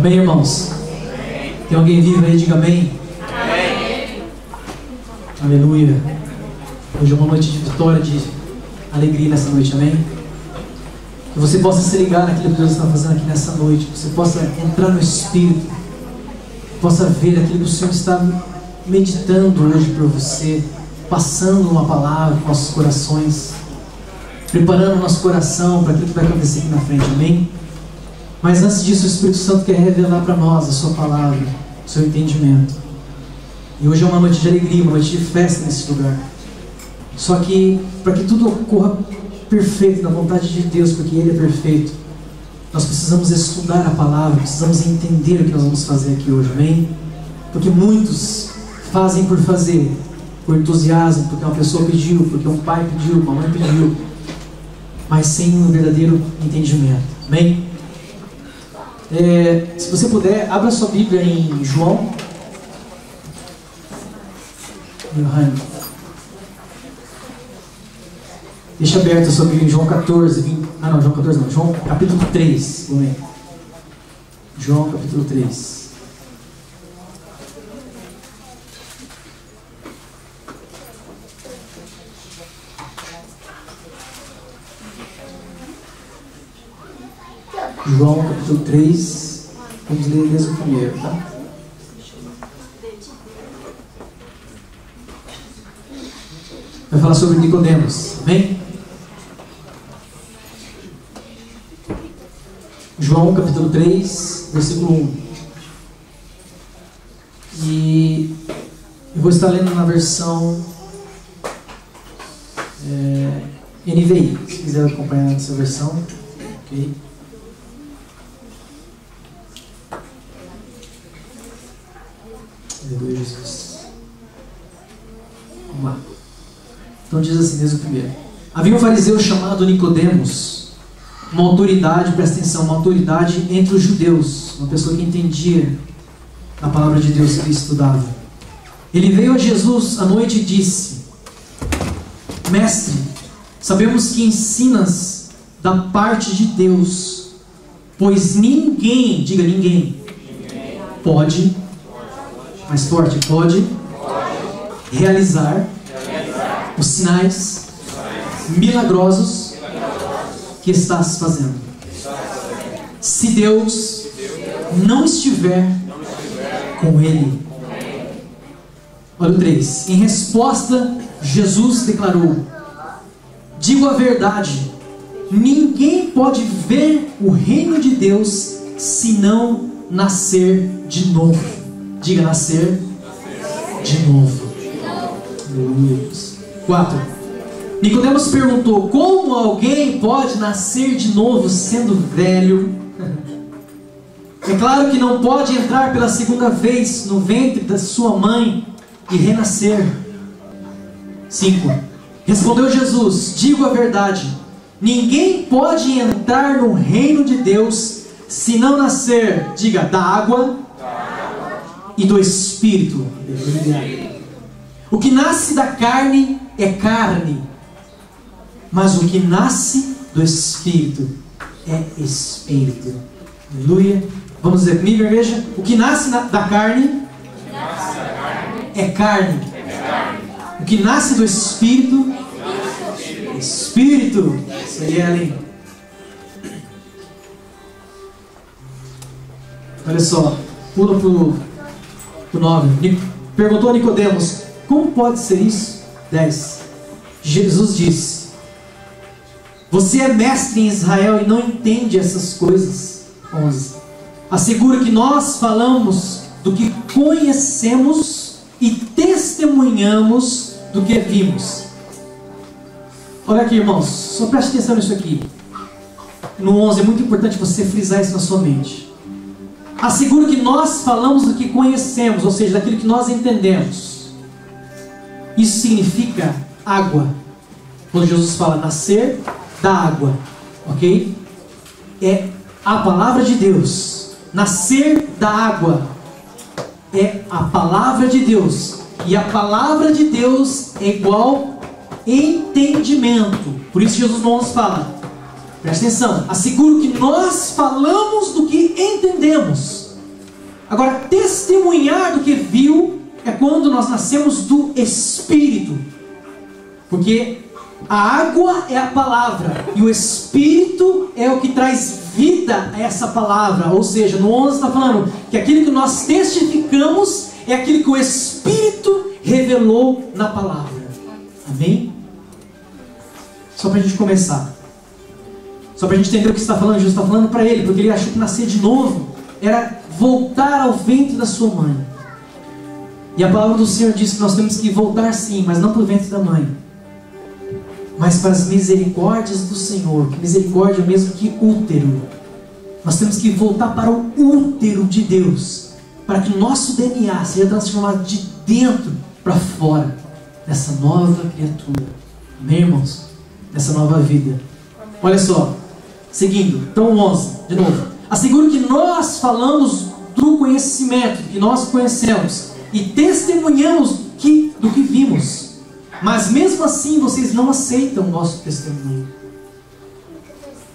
Amém, irmãos? Tem alguém vivo aí? Diga amém. Aleluia. Hoje é uma noite de vitória, de alegria nessa noite, amém? Que você possa se ligar naquilo que Deus está fazendo aqui nessa noite, que você possa entrar no Espírito, possa ver aquilo que o Senhor está meditando hoje por você, passando uma palavra para nossos corações, preparando o nosso coração para aquilo que vai acontecer aqui na frente, amém? Mas antes disso, o Espírito Santo quer revelar para nós a sua palavra, o seu entendimento. E hoje é uma noite de alegria, uma noite de festa nesse lugar. Só que, para que tudo ocorra perfeito na vontade de Deus, porque Ele é perfeito, nós precisamos estudar a palavra, precisamos entender o que nós vamos fazer aqui hoje, amém? Porque muitos fazem por fazer, por entusiasmo, porque uma pessoa pediu, porque um pai pediu, uma mãe pediu, mas sem um verdadeiro entendimento, amém? Se você puder, abra sua Bíblia em João. Deixa aberta a sua Bíblia em João 14, João 14 não, João capítulo 3, João capítulo 3. João capítulo 3, vamos ler desde o primeiro, tá? Vai falar sobre Nicodemos, amém? João capítulo 3, versículo 1. E eu vou estar lendo na versão NVI, se quiser acompanhar essa versão, ok? Aleluia, Jesus. Vamos lá. Então diz assim, desde o primeiro. Havia um fariseu chamado Nicodemos, uma autoridade, presta atenção, uma autoridade entre os judeus, uma pessoa que entendia a palavra de Deus que ele estudava. Ele veio a Jesus à noite e disse: Mestre, sabemos que ensinas da parte de Deus, pois ninguém, diga ninguém, pode, mais forte, pode realizar os sinais milagrosos que estás fazendo, se Deus não estiver com ele. Olha o 3. Em resposta, Jesus declarou: digo a verdade, ninguém pode ver o reino de Deus se não nascer de novo. Diga, nascer de novo. 4. Nicodemos perguntou: como alguém pode nascer de novo sendo velho? É claro que não pode entrar pela segunda vez no ventre da sua mãe e renascer. 5. Respondeu Jesus: digo a verdade, ninguém pode entrar no reino de Deus se não nascer, diga, da água e do Espírito. O que nasce da carne é carne, mas o que nasce do Espírito é Espírito. Aleluia. Vamos dizer comigo, igreja? O que nasce da carne é carne. O que nasce do Espírito é Espírito. Isso aí é além. Olha só, pula pro 9. Perguntou a Nicodemos: como pode ser isso? 10. Jesus disse: você é mestre em Israel e não entende essas coisas. 11. Asseguro que nós falamos do que conhecemos e testemunhamos do que vimos. Olha aqui, irmãos, só preste atenção nisso aqui. No 11 é muito importante você frisar isso na sua mente. Asseguro que nós falamos do que conhecemos, ou seja, daquilo que nós entendemos. Isso significa água. Quando Jesus fala nascer da água, ok? É a palavra de Deus. Nascer da água é a palavra de Deus. E a palavra de Deus é igual entendimento. Por isso Jesus nos fala, presta atenção, asseguro que nós falamos do que entendemos. Agora, testemunhar do que viu é quando nós nascemos do Espírito. Porque a água é a palavra e o Espírito é o que traz vida a essa palavra. Ou seja, no 11 está falando que aquilo que nós testificamos é aquilo que o Espírito revelou na palavra. Amém? Só para a gente começar, só para a gente entender o que está falando, Jesus está falando para ele, porque ele achou que nascer de novo era voltar ao ventre da sua mãe. E a palavra do Senhor diz que nós temos que voltar sim, mas não para o ventre da mãe, mas para as misericórdias do Senhor. Que misericórdia é mesmo que útero. Nós temos que voltar para o útero de Deus, para que o nosso DNA seja transformado de dentro para fora, nessa nova criatura. Amém, irmãos? Nessa nova vida. Olha só, seguindo, então 11, de novo. Asseguro que nós falamos do conhecimento que nós conhecemos e testemunhamos do que vimos. Mas mesmo assim vocês não aceitam o nosso testemunho.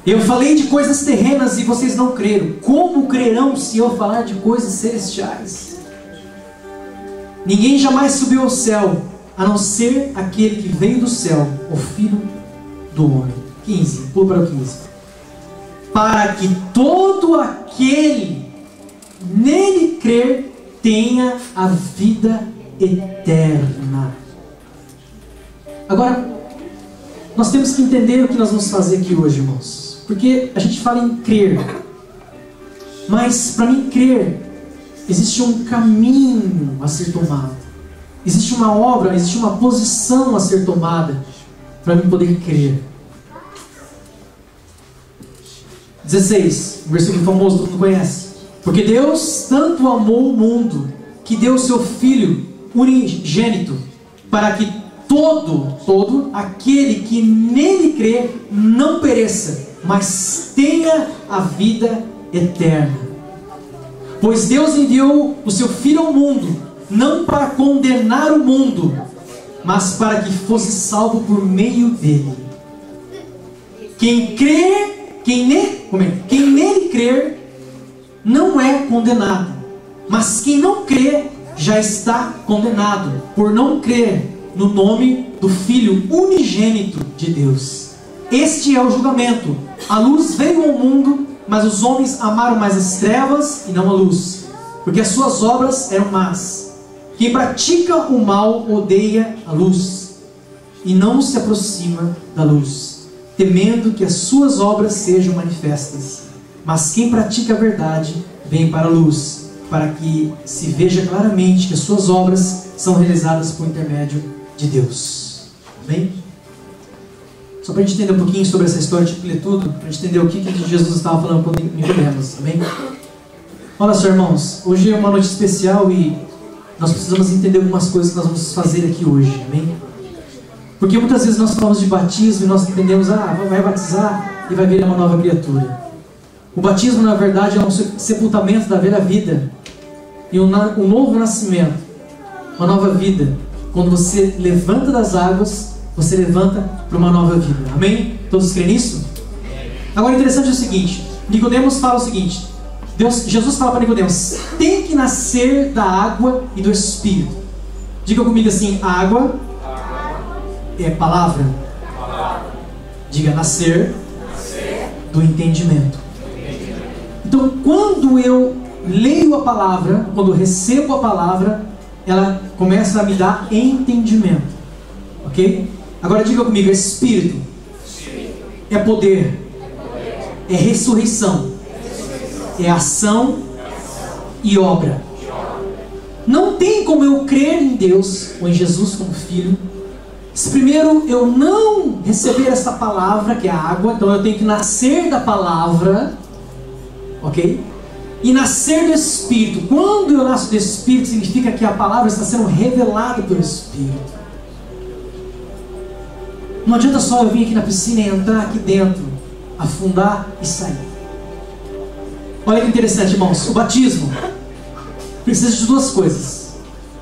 Eu falei de coisas terrenas e vocês não creram. Como crerão se eu falar de coisas celestiais? Ninguém jamais subiu ao céu, a não ser aquele que veio do céu, o Filho do Homem. 15, pula para o 15. Para que todo aquele nele crer tenha a vida eterna. Agora, nós temos que entender o que nós vamos fazer aqui hoje, irmãos. Porque a gente fala em crer. Mas para mim crer, existe um caminho a ser tomado. Existe uma obra, existe uma posição a ser tomada para mim poder crer. 16, um versículo famoso, todo mundo conhece. Porque Deus tanto amou o mundo, que deu o seu Filho unigênito, para que todo aquele que nele crê não pereça, mas tenha a vida eterna. Pois Deus enviou o seu Filho ao mundo, não para condenar o mundo, mas para que fosse salvo por meio dele. Quem nele crer não é condenado, mas quem não crê já está condenado, por não crer no nome do Filho unigênito de Deus. Este é o julgamento. A luz veio ao mundo, mas os homens amaram mais as trevas e não a luz, porque as suas obras eram más. Quem pratica o mal odeia a luz e não se aproxima da luz, temendo que as suas obras sejam manifestas. Mas quem pratica a verdade vem para a luz, para que se veja claramente que as suas obras são realizadas por intermédio de Deus. Amém? Só para a gente entender um pouquinho sobre essa história, de ler tudo, para a gente entender o que Jesus estava falando com Nicodemos. Amém? Olha só, irmãos, hoje é uma noite especial e nós precisamos entender algumas coisas que nós vamos fazer aqui hoje. Amém? Porque muitas vezes nós falamos de batismo e nós entendemos, vai batizar e vai virar uma nova criatura. O batismo, na verdade, é um sepultamento da velha vida e um novo nascimento, uma nova vida. Quando você levanta das águas, você levanta para uma nova vida. Amém? Todos creem nisso? Agora, interessante é o seguinte: Nicodemos fala o seguinte, Jesus fala para Nicodemos, tem que nascer da água e do Espírito. Diga comigo assim: água é palavra. Diga: nascer do entendimento. Então, quando eu leio a palavra, quando eu recebo a palavra, ela começa a me dar entendimento. Ok? Agora diga comigo: Espírito é poder, é ressurreição, é ação e obra. Não tem como eu crer em Deus ou em Jesus como Filho se primeiro eu não receber essa palavra que é a água. Então eu tenho que nascer da palavra, ok? E nascer do Espírito. Quando eu nasço do Espírito, significa que a palavra está sendo revelada pelo Espírito. Não adianta só eu vir aqui na piscina e entrar aqui dentro, afundar e sair. Olha que interessante, irmãos. O batismo precisa de duas coisas.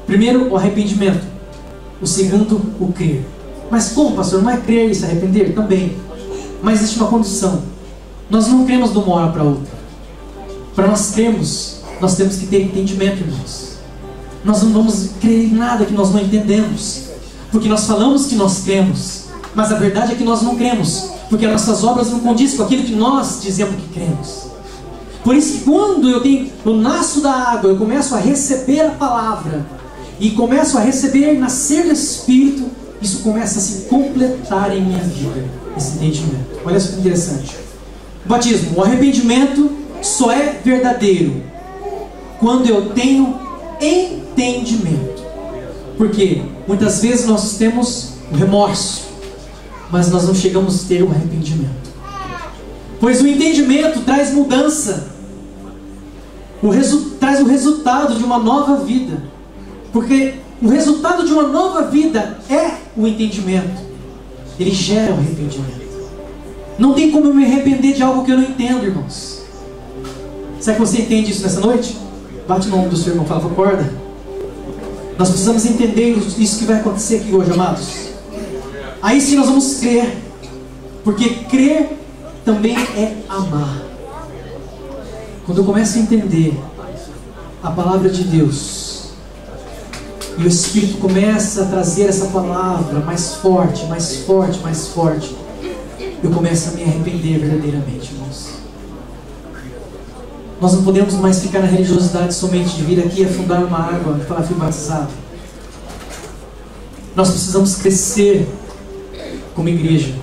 Primeiro, o arrependimento. O segundo, o crer. Mas como, pastor? Não é crer e se arrepender? Também. Mas existe uma condição. Nós não cremos de uma hora para outra. Para nós cremos, nós temos que ter entendimento, irmãos. Nós não vamos crer em nada que nós não entendemos, porque nós falamos que nós cremos, mas a verdade é que nós não cremos, porque as nossas obras não condizem com aquilo que nós dizemos que cremos. Por isso que quando eu nasço da água, eu começo a receber a palavra, e começo a receber, nascer do Espírito, isso começa a se completar em minha vida, esse entendimento. Olha só que interessante. O batismo, o arrependimento só é verdadeiro quando eu tenho entendimento. Porque muitas vezes nós temos o remorso, mas nós não chegamos a ter o arrependimento. Pois o entendimento traz mudança, traz o resultado de uma nova vida. Porque o resultado de uma nova vida é o entendimento. Ele gera o arrependimento. Não tem como eu me arrepender de algo que eu não entendo, irmãos. Será que você entende isso nessa noite? Bate no ombro do seu irmão, fala, acorda. Nós precisamos entender isso que vai acontecer aqui hoje, amados. Aí sim nós vamos crer. Porque crer também é amar. Quando eu começo a entender a palavra de Deus, e o Espírito começa a trazer essa palavra mais forte, mais forte, mais forte, eu começo a me arrepender verdadeiramente, irmãos. Nós não podemos mais ficar na religiosidade somente de vir aqui afundar uma água e falar, fui batizado. Nós precisamos crescer como igreja,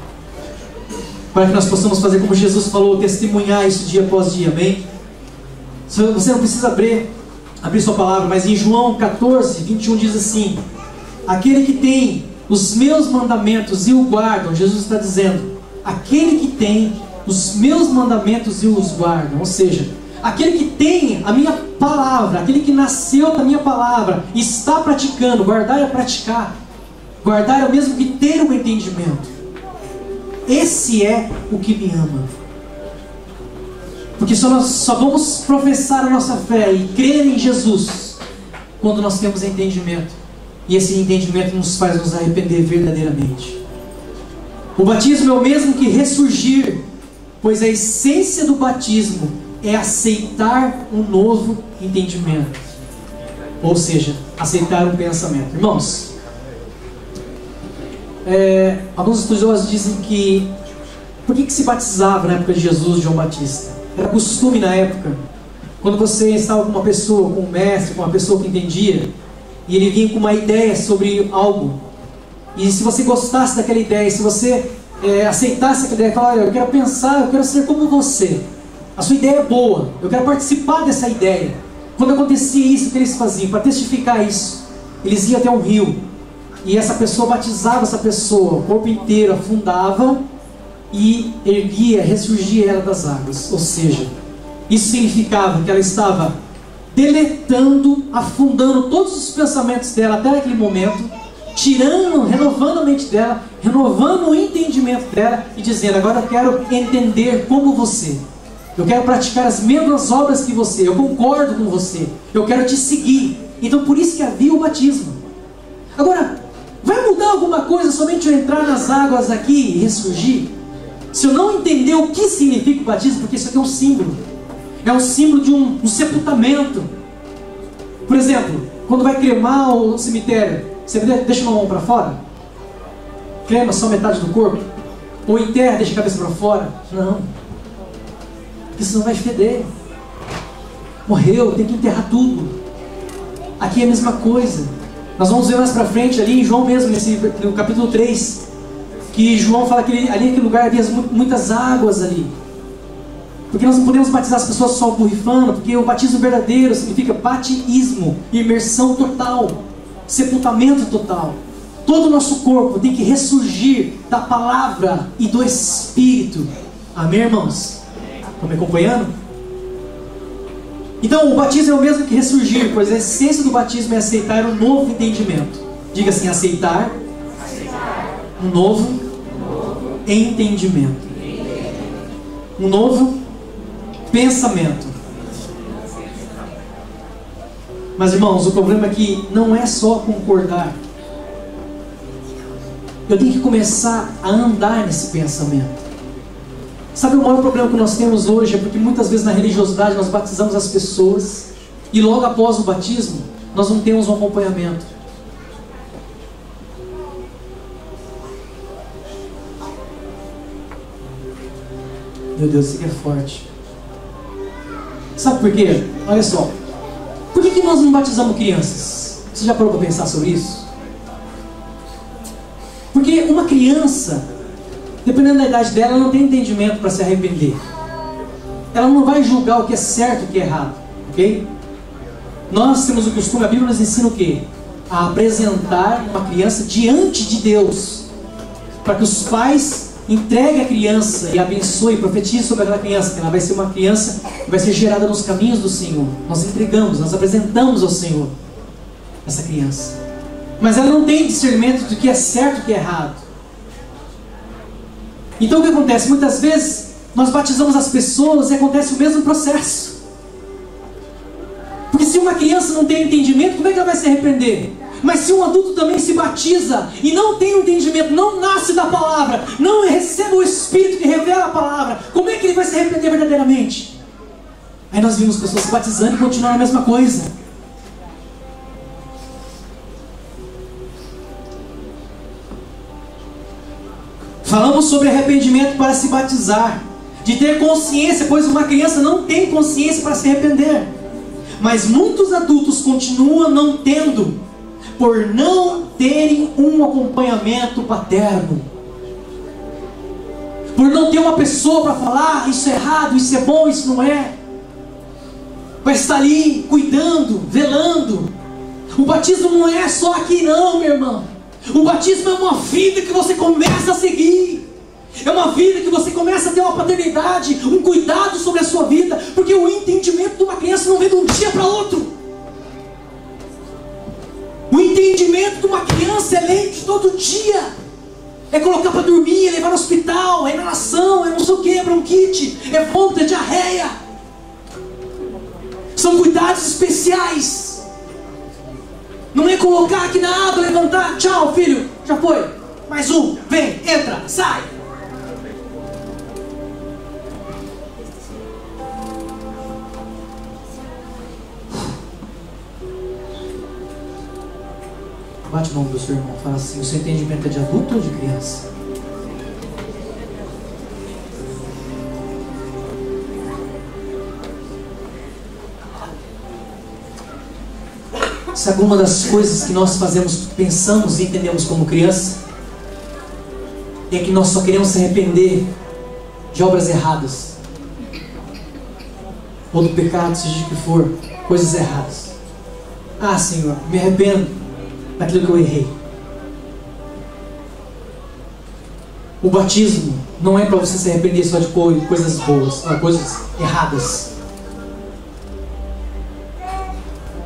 para que nós possamos fazer como Jesus falou, testemunhar isso dia após dia, amém? Você não precisa abrir sua palavra, mas em João 14, 21 diz assim: aquele que tem os meus mandamentos e o guardam, Jesus está dizendo, aquele que tem os meus mandamentos e os guardam, ou seja, aquele que tem a minha palavra, aquele que nasceu da minha palavra, está praticando. Guardar é praticar, guardar é o mesmo que ter um entendimento. Esse é o que me ama. Porque nós só vamos professar a nossa fé e crer em Jesus quando nós temos entendimento. E esse entendimento nos faz nos arrepender verdadeiramente. O batismo é o mesmo que ressurgir, pois a essência do batismo é aceitar um novo entendimento. Ou seja, aceitar um pensamento. Irmãos, alguns estudiosos dizem que por que se batizava na época de Jesus, João Batista? Era costume na época, quando você estava com uma pessoa, com um mestre, com uma pessoa que entendia, e ele vinha com uma ideia sobre algo, e se você gostasse daquela ideia, se você aceitasse aquela ideia, falar, olha, eu quero pensar, eu quero ser como você, a sua ideia é boa, eu quero participar dessa ideia. Quando acontecia isso, o que eles faziam? Para testificar isso, eles iam até um rio, e essa pessoa batizava essa pessoa, o corpo inteiro afundava, e erguia, ressurgia ela das águas. Ou seja, isso significava que ela estava deletando, afundando todos os pensamentos dela até aquele momento, tirando, renovando a mente dela, renovando o entendimento dela e dizendo, agora eu quero entender como você, eu quero praticar as mesmas obras que você, eu concordo com você, eu quero te seguir. Então por isso que havia o batismo. Agora, vai mudar alguma coisa somente eu entrar nas águas aqui e ressurgir? Se eu não entender o que significa o batismo, porque isso aqui é um símbolo. É um símbolo de um sepultamento. Por exemplo, quando vai cremar o cemitério, você deixa uma mão para fora? Crema só metade do corpo? Ou enterra, deixa a cabeça para fora? Não. Porque senão vai feder. Morreu, tem que enterrar tudo. Aqui é a mesma coisa. Nós vamos ver mais para frente ali em João mesmo, no capítulo 3, que João fala que ali naquele lugar havia muitas águas ali. Porque nós não podemos batizar as pessoas só borrifando, porque o batismo verdadeiro significa batismo, imersão total, sepultamento total. Todo o nosso corpo tem que ressurgir da palavra e do Espírito. Amém, irmãos? Estão me acompanhando? Então o batismo é o mesmo que ressurgir, pois a essência do batismo é aceitar um novo entendimento. Diga assim, aceitar um novo entendimento, um novo pensamento. Mas irmãos, o problema é que não é só concordar. Eu tenho que começar a andar nesse pensamento. Sabe, o maior problema que nós temos hoje é porque muitas vezes na religiosidade nós batizamos as pessoas, e logo após o batismo, nós não temos um acompanhamento. Meu Deus, isso aqui é forte. Sabe por quê? Olha só. Por que nós não batizamos crianças? Você já parou para pensar sobre isso? Porque uma criança, dependendo da idade dela, ela não tem entendimento para se arrepender. Ela não vai julgar o que é certo e o que é errado. Ok? Nós temos o costume, a Bíblia nos ensina o quê? A apresentar uma criança diante de Deus, para que os pais entreguem a criança e abençoe e profetize sobre aquela criança, que ela vai ser uma criança que vai ser gerada nos caminhos do Senhor. Nós entregamos, nós apresentamos ao Senhor essa criança, mas ela não tem discernimento do que é certo e o que é errado. Então o que acontece? Muitas vezes nós batizamos as pessoas e acontece o mesmo processo. Porque se uma criança não tem entendimento, como é que ela vai se arrepender? Mas se um adulto também se batiza e não tem entendimento, não nasce da palavra, não recebe o Espírito que revela a palavra, como é que ele vai se arrepender verdadeiramente? Aí nós vimos pessoas se batizando e continuando a mesma coisa. Falamos sobre arrependimento para se batizar, de ter consciência, pois uma criança não tem consciência para se arrepender. Mas muitos adultos continuam não tendo, por não terem um acompanhamento paterno, por não ter uma pessoa para falar, isso é errado, isso é bom, isso não é, vai estar ali cuidando, velando. O batismo não é só aqui não, meu irmão. O batismo é uma vida que você começa a seguir, é uma vida que você começa a ter uma paternidade, um cuidado sobre a sua vida, porque o entendimento de uma criança não vem de um dia para outro. O entendimento de uma criança é leite todo dia, é colocar para dormir, é levar no hospital, é inalação, é não sei o que, é bronquite, é vômito, é diarreia. São cuidados especiais. Não é colocar aqui na água, levantar, tchau filho, já foi, mais um, vem, entra, sai. Bate no ombro do seu irmão, fala assim: o seu entendimento é de adulto ou de criança? Sabe uma das coisas que nós fazemos, pensamos e entendemos como criança? É que nós só queremos se arrepender de obras erradas, ou do pecado, seja o que for, coisas erradas. Ah, Senhor, me arrependo daquilo que eu errei. O batismo não é para você se arrepender só de coisas boas, não, coisas erradas.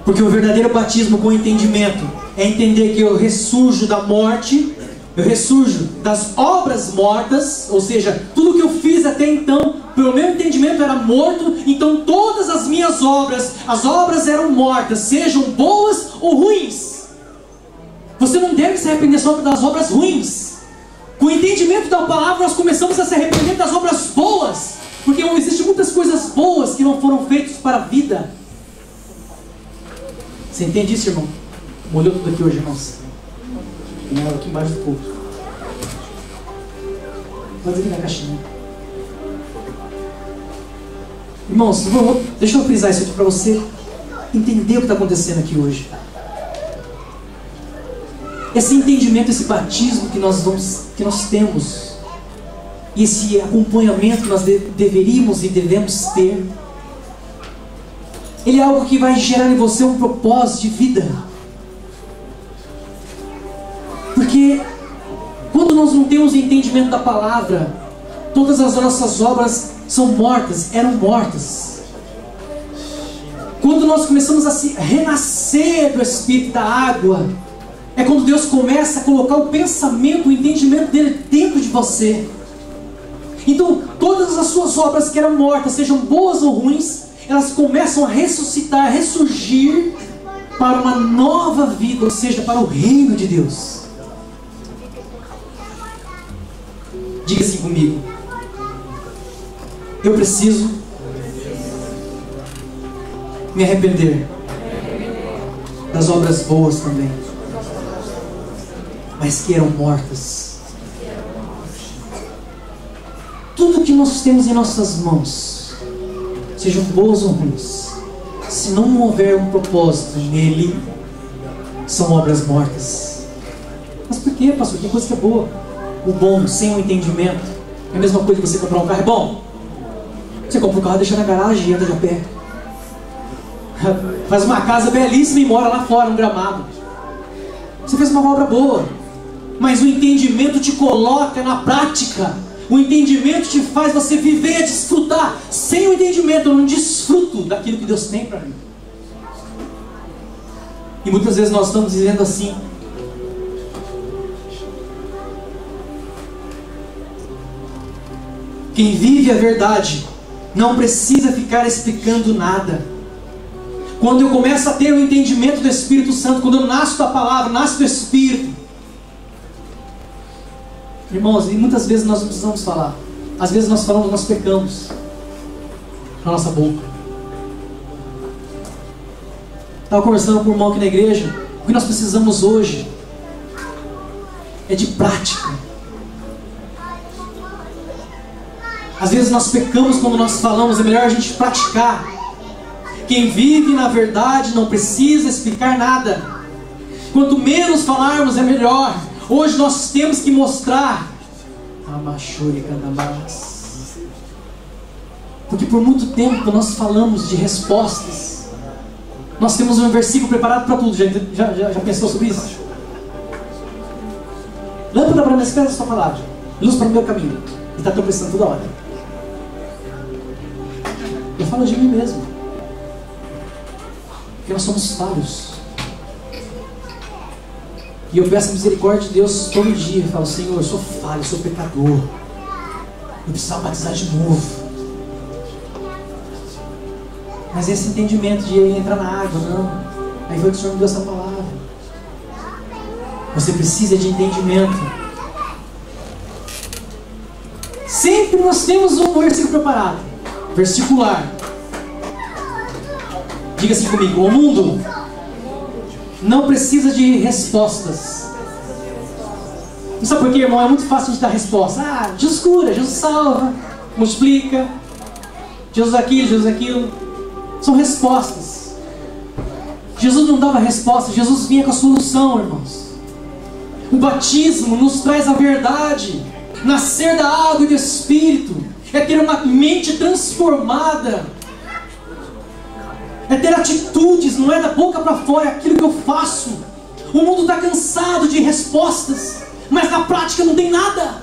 Porque o verdadeiro batismo com entendimento é entender que eu ressurjo da morte, eu ressurjo das obras mortas, ou seja, tudo que eu fiz até então, pelo meu entendimento, era morto. Então todas as minhas obras, as obras eram mortas, sejam boas ou ruins. Você não deve se arrepender só das obras ruins. Com o entendimento da palavra, nós começamos a se arrepender das obras boas, porque existem muitas coisas boas que não foram feitas para a vida. Você entende isso, irmão? Molhou tudo aqui hoje, irmãos. Tem água aqui embaixo do culto. Pode aqui na caixinha. Irmãos, deixa eu frisar isso aqui para você entender o que está acontecendo aqui hoje. Esse entendimento, esse batismo que nós temos, e esse acompanhamento que nós deveríamos e devemos ter, ele é algo que vai gerar em você um propósito de vida. Porque quando nós não temos entendimento da palavra, todas as nossas obras são mortas, eram mortas. Quando nós começamos a se renascer do Espírito da água, é quando Deus começa a colocar o pensamento, o entendimento dele dentro de você. Então todas as suas obras que eram mortas, sejam boas ou ruins, elas começam a ressuscitar, a ressurgir para uma nova vida, ou seja, para o reino de Deus. Diga assim comigo: eu preciso me arrepender das obras boas também, mas que eram mortas. Tudo que nós temos em nossas mãos, sejam boas ou ruins, se não houver um propósito nele, são obras mortas. Mas por quê, pastor? Tem coisa que é boa. O bom, sem o entendimento, é a mesma coisa que você comprar um carro. É bom. Você compra um carro, deixa na garagem e anda de a pé. Faz uma casa belíssima e mora lá fora, no gramado. Você fez uma obra boa, mas o entendimento te coloca na prática. O entendimento te faz você viver, desfrutar. Sem o entendimento eu não desfruto daquilo que Deus tem para mim. E muitas vezes nós estamos dizendo assim: quem vive a verdade não precisa ficar explicando nada. Quando eu começo a ter o entendimento do Espírito Santo, quando eu nasço da palavra, nasço do Espírito, irmãos, e muitas vezes nós não precisamos falar. Às vezes nós falamos, nós pecamos na nossa boca. Estava conversando com um irmão aqui na igreja. O que nós precisamos hoje é de prática. Às vezes nós pecamos quando nós falamos, é melhor a gente praticar. Quem vive na verdade não precisa explicar nada. Quanto menos falarmos é melhor. Hoje nós temos que mostrar. Porque por muito tempo nós falamos de respostas. Nós temos um versículo preparado para tudo. Já pensou sobre isso? Lâmpada para minhas pés é a sua palavra, luz para o meu caminho. E está tropeçando toda hora. Eu falo de mim mesmo, porque nós somos falhos. E eu peço a misericórdia de Deus todo dia. Eu falo: Senhor, eu sou falho, eu sou pecador, eu preciso batizar de novo. Mas esse entendimento de entrar na água, não. Aí foi que o Senhor me deu essa palavra. Você precisa de entendimento. Sempre nós temos um versículo preparado, versicular. Diga assim comigo: o mundo não precisa de respostas. Não sabe por quê, irmão? É muito fácil de dar resposta. Jesus cura, Jesus salva, multiplica, Jesus aquilo, Jesus aquilo. São respostas. Jesus não dava resposta, Jesus vinha com a solução, irmãos. O batismo nos traz a verdade. Nascer da água e do Espírito é ter uma mente transformada, é ter atitudes, não é da boca para fora, é aquilo que eu faço. O mundo está cansado de respostas, mas na prática não tem nada.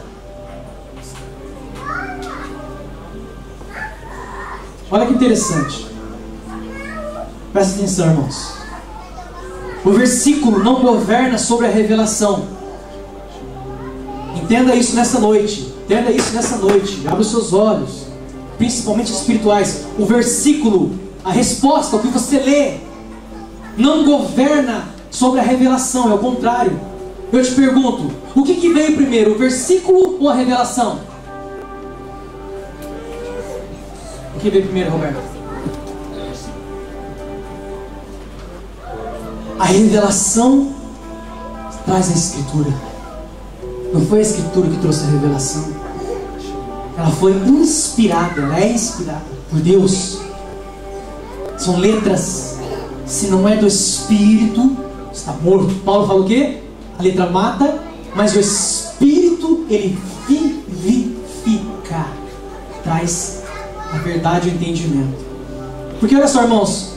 Olha que interessante. Presta atenção, irmãos. O versículo não governa sobre a revelação. Entenda isso nessa noite. Entenda isso nessa noite. Abra os seus olhos, principalmente espirituais. O versículo, a resposta, o que você lê, não governa sobre a revelação. É o contrário. Eu te pergunto: o que veio primeiro, o versículo ou a revelação? O que veio primeiro, Roberto? A revelação traz a Escritura. Não foi a Escritura que trouxe a revelação. Ela foi inspirada, ela é inspirada por Deus. São letras. Se não é do Espírito, está morto. Paulo fala o quê? A letra mata, mas o Espírito, ele vivifica. Traz a verdade e o entendimento. Porque olha só, irmãos,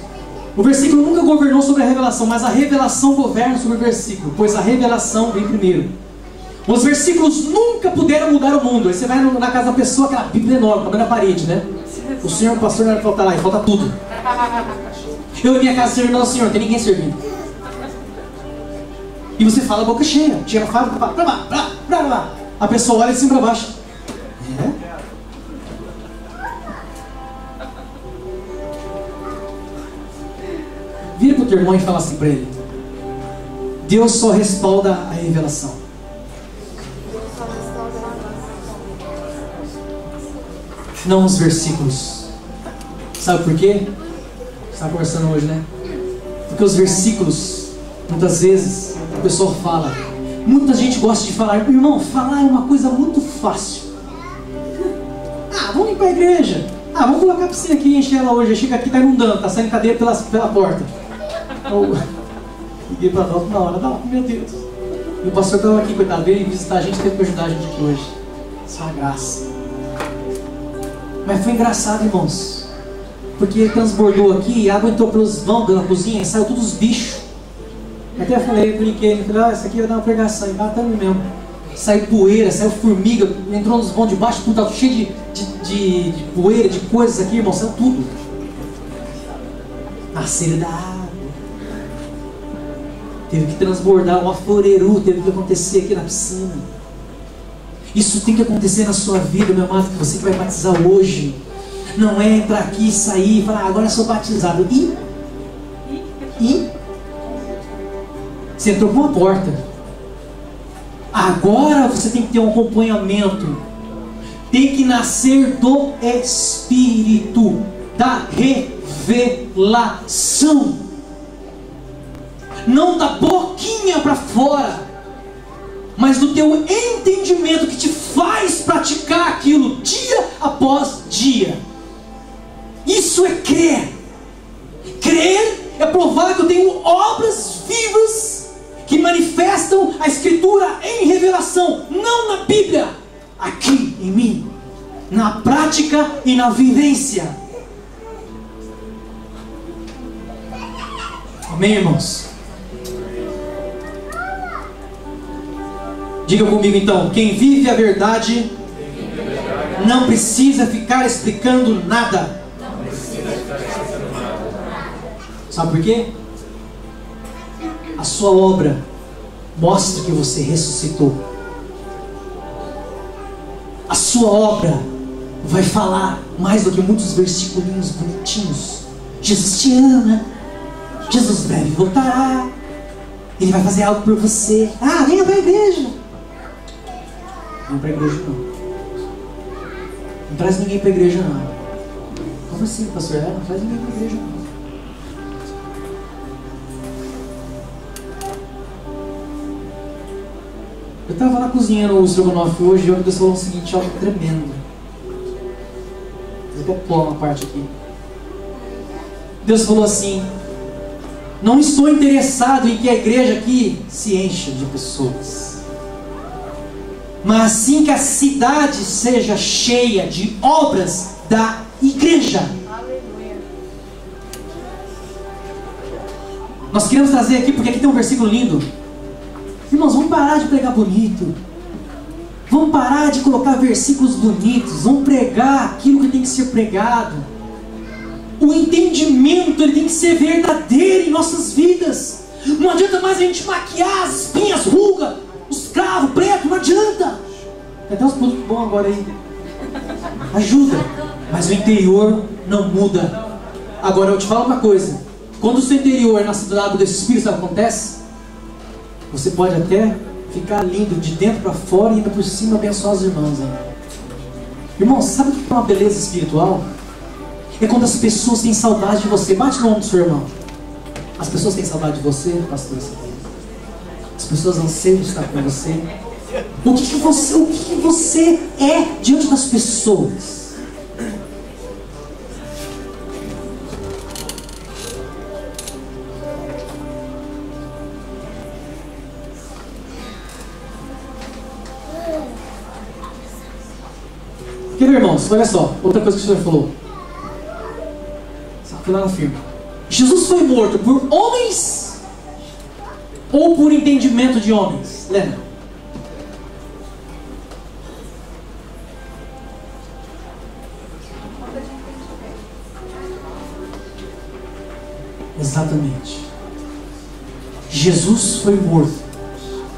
o versículo nunca governou sobre a revelação, mas a revelação governa sobre o versículo, pois a revelação vem primeiro. Os versículos nunca puderam mudar o mundo. Aí você vai na casa da pessoa, aquela Bíblia enorme, tamanho da parede, né? O senhor, o pastor, não vai faltar lá, e falta tudo. Eu em minha casa servindo ao Senhor, não tem ninguém servindo. E você fala a boca cheia, tira a fábrica, fala pra lá. A pessoa olha assim pra baixo. É? Vira pro teu irmão e fala assim pra ele: Deus só respalda a revelação. Não os versículos. Sabe por quê? Você está conversando hoje, né? Porque os versículos Muitas vezes o pessoal fala, muita gente gosta de falar, irmão, falar é uma coisa muito fácil. Ah, vamos ir para a igreja. Ah, vamos colocar a piscina aqui e encher ela hoje. Chega aqui, tá inundando, tá saindo cadeira pela porta. Liguei para nós na hora, não, meu Deus. E o pastor estava aqui, coitado, veio visitar a gente, teve que ajudar a gente aqui hoje. Isso é uma graça. Mas foi engraçado, irmãos, porque transbordou aqui, a água entrou pelos vãos da cozinha e saiu todos os bichos. Até eu falei, brinquei, falei, isso aqui vai dar uma pregação, e batendo mesmo. Saiu poeira, saiu formiga, entrou nos vãos de baixo, tudo estava cheio de poeira, de coisas aqui, irmão, saiu tudo. Nasceram da água. Teve que transbordar, um aforeru teve que acontecer aqui na piscina. Isso tem que acontecer na sua vida, meu amado, que você que vai batizar hoje. Não é entrar aqui e sair e falar, agora eu sou batizado. E você entrou por uma porta. Agora você tem que ter um acompanhamento. Tem que nascer do Espírito, da revelação. Não da boquinha para fora, mas do teu entendimento que te faz praticar aquilo dia após dia. Isso é crer. Crer é provar que eu tenho obras vivas que manifestam a Escritura em revelação, não na Bíblia, aqui em mim, na prática e na vivência. Amém, irmãos? Diga comigo então, quem vive a verdade não precisa ficar explicando nada. Sabe por quê? A sua obra mostra que você ressuscitou. A sua obra vai falar mais do que muitos versículos bonitinhos. Jesus te ama, Jesus breve voltará, Ele vai fazer algo por você. Ah, venha para a igreja. Não para a igreja não. Não traz ninguém para a igreja não. Como assim, pastor? Não traz ninguém para a igreja não. Eu estava lá cozinhando o estrogonofe hoje e o Deus falou o seguinte, algo tremendo. Eu vou pular uma parte aqui. Deus falou assim, não estou interessado em que a igreja aqui se encha de pessoas, mas sim que a cidade seja cheia de obras da igreja. Nós queremos trazer aqui, porque aqui tem um versículo lindo. Irmãos, vamos parar de pregar bonito. Vamos parar de colocar versículos bonitos. Vamos pregar aquilo que tem que ser pregado. O entendimento ele tem que ser verdadeiro em nossas vidas. Não adianta mais a gente maquiar as espinhas, rugas, os cravos pretos, não adianta. Tem até uns produtos bons agora aí. Ajuda. Mas o interior não muda. Agora eu te falo uma coisa. Quando o seu interior é nascido da água desse Espírito, sabe o que acontece? Você pode até ficar lindo de dentro para fora e ainda por cima abençoar os irmãos. Hein? Irmão, sabe o que é uma beleza espiritual? É quando as pessoas têm saudade de você. Bate no ombro do seu irmão. As pessoas têm saudade de você, pastor. As pessoas anseiam de estar com você. O que você é diante das pessoas? Queridos irmãos, olha só, outra coisa que o Senhor falou. Foi lá na firma. Jesus foi morto por homens ou por entendimento de homens? Lembra? Exatamente. Jesus foi morto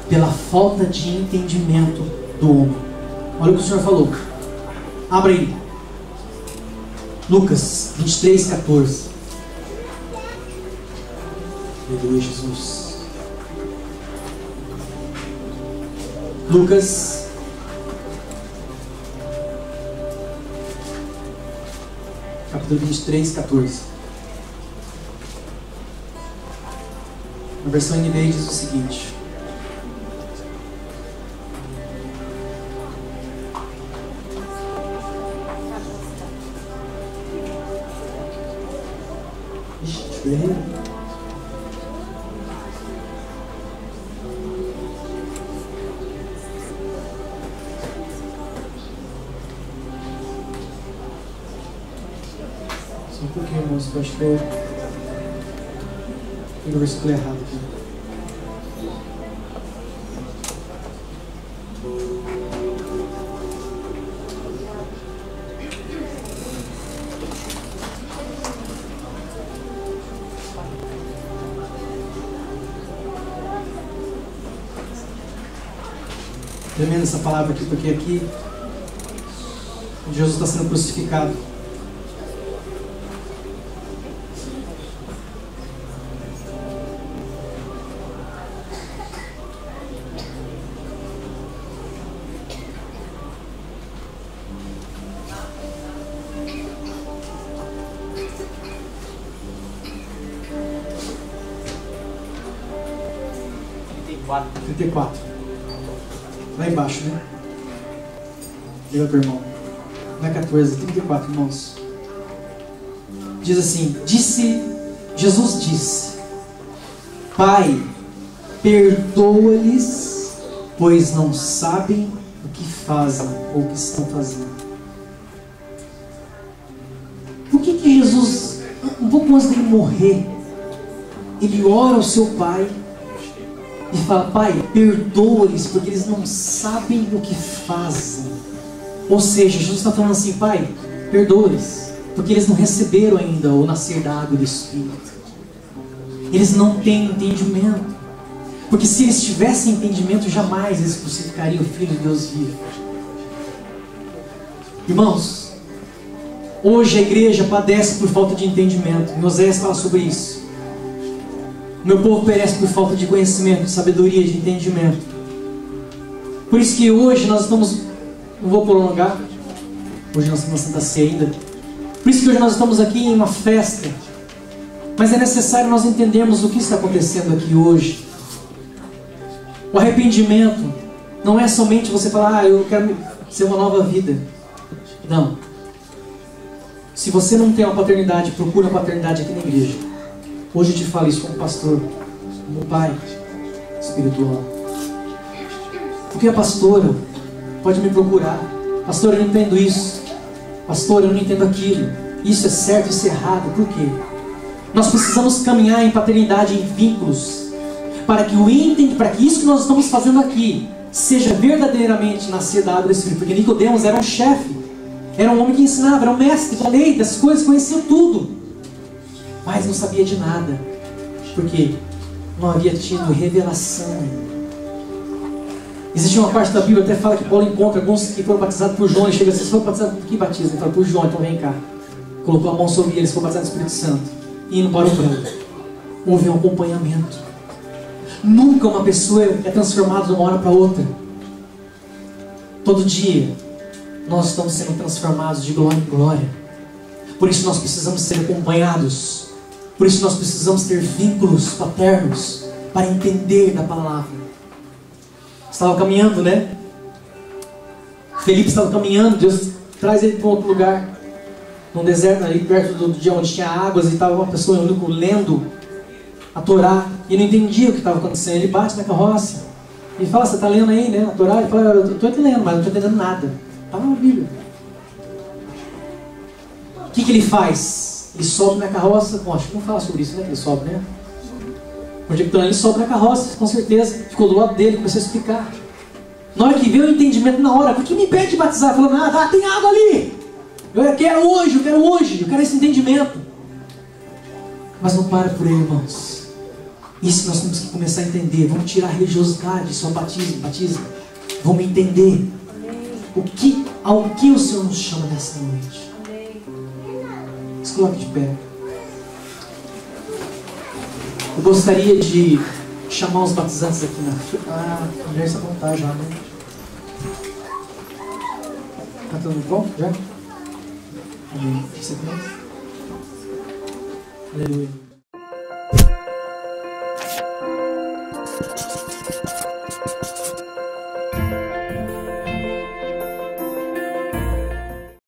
pela falta de entendimento do homem. Olha o que o Senhor falou. Abra aí. Lucas 23, 14. Aleluia, Jesus. Lucas capítulo 23, 14. Na versão NVI diz o seguinte: só um pouquinho, irmãos, que eu acho que eu tenho o versículo errado aqui. Tremendo essa palavra aqui, porque aqui Jesus está sendo crucificado. Trinta e quatro. Lá embaixo, né? Liga para o irmão. Não é 14, 34, irmãos. Diz assim: Jesus disse: Pai, perdoa-lhes, pois não sabem o que fazem ou o que estão fazendo. Por que Jesus, um pouco antes dele morrer, ele ora ao seu Pai e fala: Pai, perdoa-lhes, porque eles não sabem o que fazem. Ou seja, Jesus está falando assim: Pai, perdoa-lhes, porque eles não receberam ainda o nascer da água e do Espírito. Eles não têm entendimento. Porque se eles tivessem entendimento, jamais eles crucificariam o Filho de Deus vivo. Irmãos, hoje a igreja padece por falta de entendimento. Em Oséias fala sobre isso. Meu povo perece por falta de conhecimento, de sabedoria, de entendimento. Por isso que hoje nós estamos... Não vou prolongar. Hoje nós estamos na Santa Ceia ainda. Por isso que hoje nós estamos aqui em uma festa. Mas é necessário nós entendermos o que está acontecendo aqui hoje. O arrependimento não é somente você falar: eu quero ser uma nova vida. Não. Se você não tem uma paternidade, procura uma paternidade aqui na igreja. Hoje eu te falo isso como pastor, como pai espiritual. Porque a pastora pode me procurar: pastor, eu não entendo isso. Pastor, eu não entendo aquilo. Isso é certo, isso é errado. Por quê? Nós precisamos caminhar em paternidade, em vínculos, para que isso que nós estamos fazendo aqui seja verdadeiramente nascer da água do Espírito. Porque Nicodemos era um chefe, era um homem que ensinava, era um mestre da lei, das coisas, conhecia tudo, mas não sabia de nada, porque não havia tido revelação. Existe uma parte da Bíblia até fala que Paulo encontra alguns que foram batizados por João, e chega assim: vocês foram batizados por que batismo? Ele fala: por João. Então vem cá. Colocou a mão sobre eles, foram batizados no Espírito Santo, e indo para o pranto. Houve um acompanhamento. Nunca uma pessoa é transformada de uma hora para outra. Todo dia nós estamos sendo transformados de glória em glória. Por isso nós precisamos ser acompanhados. Por isso nós precisamos ter vínculos paternos para entender da palavra. Estava caminhando, né? Felipe estava caminhando. Deus traz ele para um outro lugar, num deserto ali perto de onde tinha águas, e estava uma pessoa única lendo a Torá, e não entendia o que estava acontecendo. Ele bate na carroça e fala: você está lendo aí, né, a Torá? Ele fala: eu estou lendo, mas não estou entendendo nada. Estava na Bíblia. O que ele faz? Ele sobe na carroça. Bom, acho que não fala sobre isso, né? Que ele sobe, né? Conjecturando, ele sobe na carroça, com certeza. Ficou do lado dele, começou a explicar. Na hora que veio o entendimento, na hora: o que me impede de batizar? Falou: nada, tem água ali. Eu quero hoje, eu quero esse entendimento. Mas não para por aí, irmãos. Isso nós temos que começar a entender. Vamos tirar a religiosidade, só batismo. Vamos entender ao que o Senhor nos chama nessa noite. Se coloque de pé. Eu gostaria de chamar os batizantes aqui na frente. Ah, a mulher está pronta já, né? Está tudo bom? Já? Amém. Você também? Aleluia.